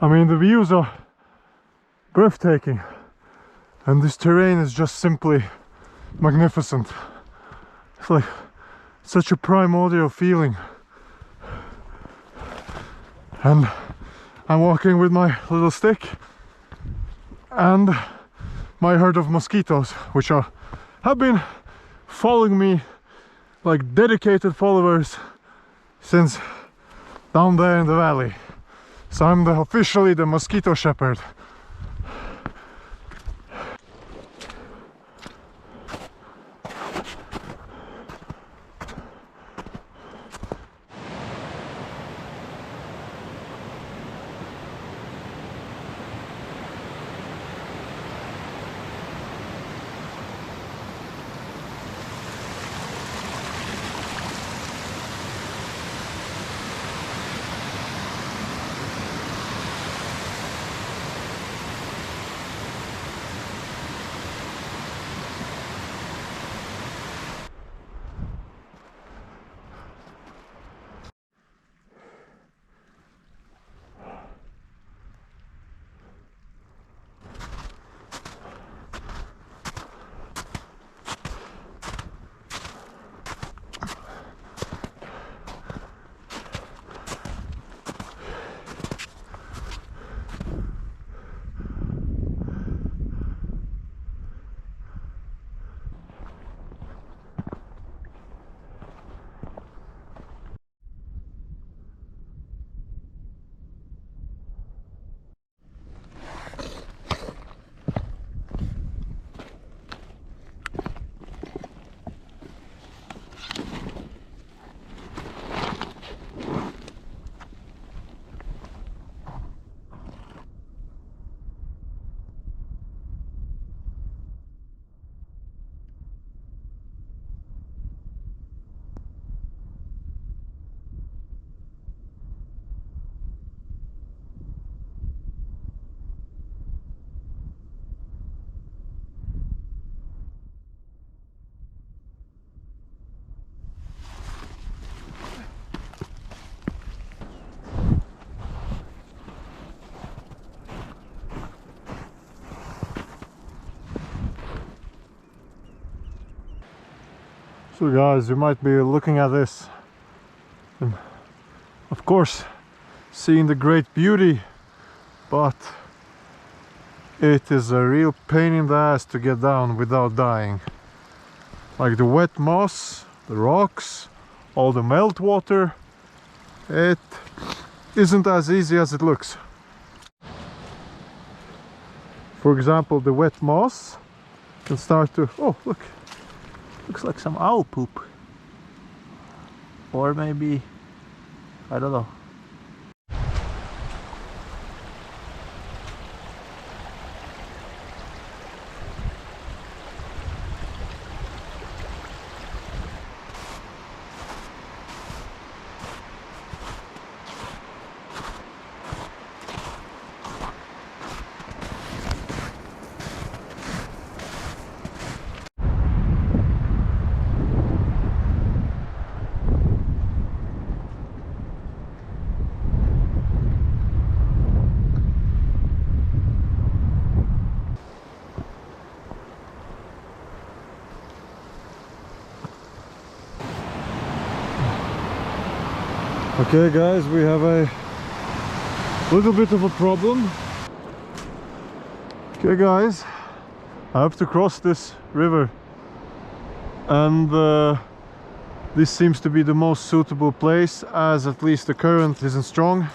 I mean, the views are breathtaking, and this terrain is just simply magnificent. It's like such a primordial feeling. And I'm walking with my little stick and my herd of mosquitoes, which have been following me like dedicated followers since down there in the valley. So I'm officially the mosquito shepherd. So guys, you might be looking at this and of course seeing the great beauty, but it is a real pain in the ass to get down without dying. Like the wet moss, the rocks, all the meltwater, it isn't as easy as it looks. For example, the wet moss can start to, oh look, looks like some owl poop, or maybe, I don't know. Okay guys, we have a little bit of a problem. Okay guys, I have to cross this river, and this seems to be the most suitable place, as at least the current isn't strong.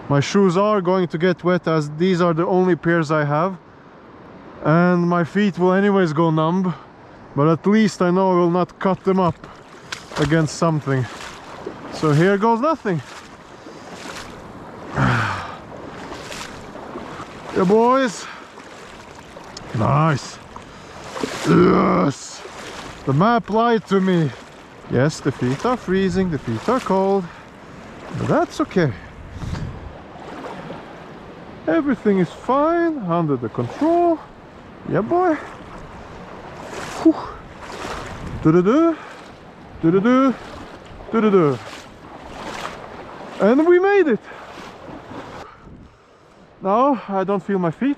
My shoes are going to get wet, as these are the only pairs I have, and my feet will anyways go numb, but at least I know I will not cut them up against something. So here goes nothing. Yeah boys, nice. Yes, the map lied to me. Yes, the feet are freezing, the feet are cold, but that's okay. Everything is fine, under the control. Yeah boy. Whew. Do-do-do. Do-do-do. Do-do-do. And we made it! Now I don't feel my feet.